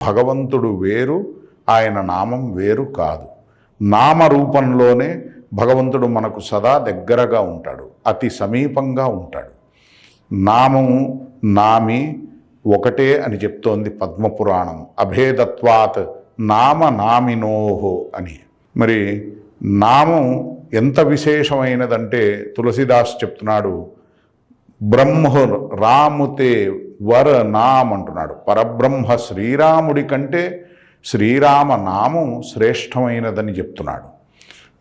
భగవంతుడు వేరు, ఆయన నామం వేరు కాదు. నామరూపంలోనే భగవంతుడు మనకు సదా దగ్గరగా ఉంటాడు, అతి సమీపంగా ఉంటాడు. నామము నామి ఒకటే అని చెప్తోంది పద్మపురాణం. అభేదత్వాత్ నామ నామినోహో అని. మరి నామం ఎంత విశేషమైనదంటే తులసిదాస్ చెప్తున్నాడు, బ్రహ్మ రాముతే వర నామ్ అంటున్నాడు. పరబ్రహ్మ శ్రీరాముడి కంటే శ్రీరామ నామం శ్రేష్టమైనదని చెప్తున్నాడు.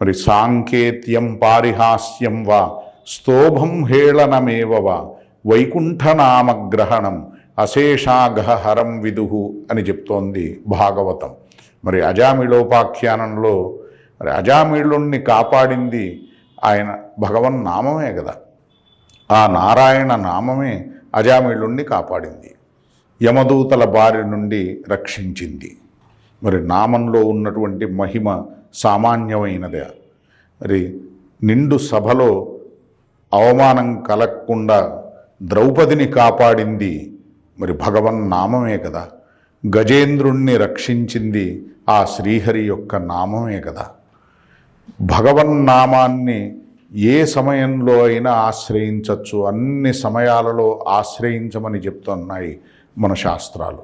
మరి సాంకేత్యం పారిహాస్యం వా స్తోభం హేళనమేవ వా వైకుంఠనామగ్రహణం అశేషాగహరం విదుహు అని చెప్తోంది భాగవతం. మరి అజామిళోపాఖ్యానంలో మరి అజామిళుణ్ణి కాపాడింది ఆయన భగవన్నామమే కదా. ఆ నారాయణ నామమే అజామిళుణ్ణి కాపాడింది, యమదూతల బారి నుండి రక్షించింది. మరి నామంలో ఉన్నటువంటి మహిమ సామాన్యమైనదే. మరి నిండు సభలో అవమానం కలగకుండా ద్రౌపదిని కాపాడింది మరి భగవన్నామమే కదా. గజేంద్రుణ్ణి రక్షించింది ఆ శ్రీహరి యొక్క నామమే కదా. భగవన్నామాన్ని ఏ సమయంలో అయినా ఆశ్రయించవచ్చు, అన్ని సమయాలలో ఆశ్రయించమని చెప్తున్నాయి మన శాస్త్రాలు.